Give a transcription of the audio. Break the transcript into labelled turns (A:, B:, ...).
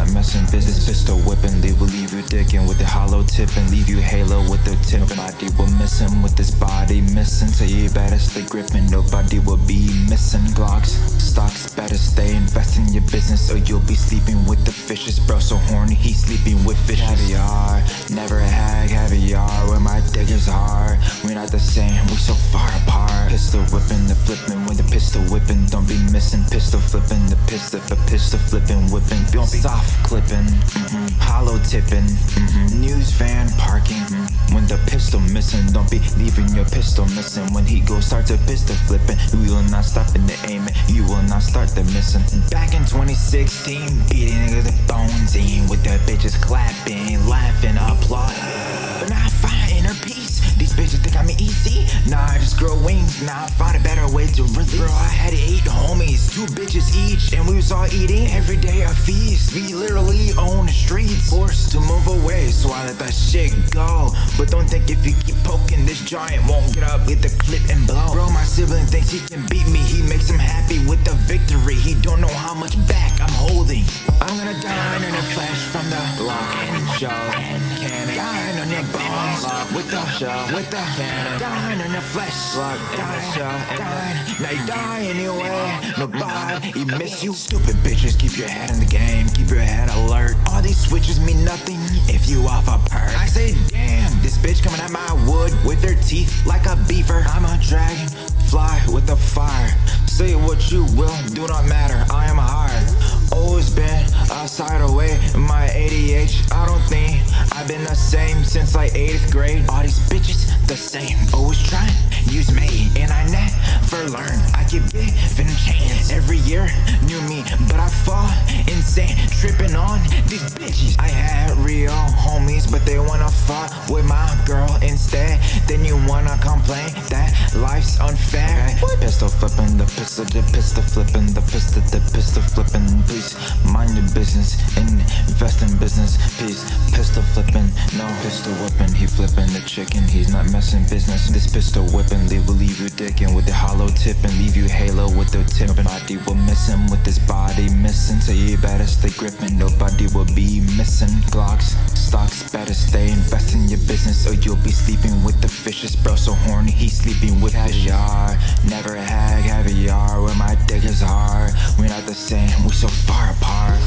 A: not messing business. Pistol whipping, they will leave you dicking with the hollow tip and leave you halo with the tip. Nobody will miss him with his body missing, so you better stay gripping. Nobody will be missing Glocks. Stocks better stay invest in your business, or you'll be sleeping with the fishes. Bro so horny, he's sleeping with fish. Caviar, never had caviar when my dick is hard. We're not the same, we so far apart. Pistol whipping, the flipping with the pistol whipping. Don't be missing pistol flipping, the pistol flipping whipping. Don't be soft clipping, hollow tipping, news van parking. When the pistol missing, don't be leaving your pistol missing. When he goes start to pistol flipping, we will not stop in the aiming, you will not start the missing. Back in 2016, beating niggas the bones in with the bitches clapping, laughing, applauding. But now I find inner peace. These bitches think I'm easy. Nah, I just grow wings. Now I found a better way to release. Bro, I had 8 homies, 2 bitches each, and we was all eating every day a feast. We literally own the streets, forced to move away, so I let that shit go. But don't think if you keep poking, this giant won't get up with the clip and blow. Bro, my sibling thinks he can beat me. He makes him happy with the victory. He don't know how much back I'm holding. I'm gonna dine in a flash from the block and show cannon. Dine on your bones with the show, with the cannon. Dine on the flesh, dine. Now you die anyway. Nobody miss you. Stupid bitches, keep your head in the game, keep your head alert. All these switches mean nothing if you off a perk. I say damn, this bitch coming at my wood with her teeth like a beaver. I'm a dragon, fly with the fire. Say what you will, do not matter, I am hard. Always been a side away, my ADH, I don't think I've been the same since like 8th grade. All these bitches the same, always trying, use me, and I never learn. I keep giving a chance, every year, new me, but I fall insane, tripping on these bitches. I had real homies, but they wanna fuck with my girl instead. Then you wanna complain that life's unfair. Pistol flipping, the pistol flipping, the pistol flipping. Please mind your business, invest in business, please. Pistol flipping, no pistol whipping. He flipping the chicken, he's not messing business. This pistol whipping, they will leave you dicking with the hollow tip and leave you halo with the tip. Nobody will miss him with his body missing, so you better stay gripping. Nobody will be missing Glocks. Stocks better stay invest in your business, or you'll be sleeping with the fishes. Bro so horny, he's sleeping with caviar. Never had caviar when my dick is hard. We're not the same, we so far apart.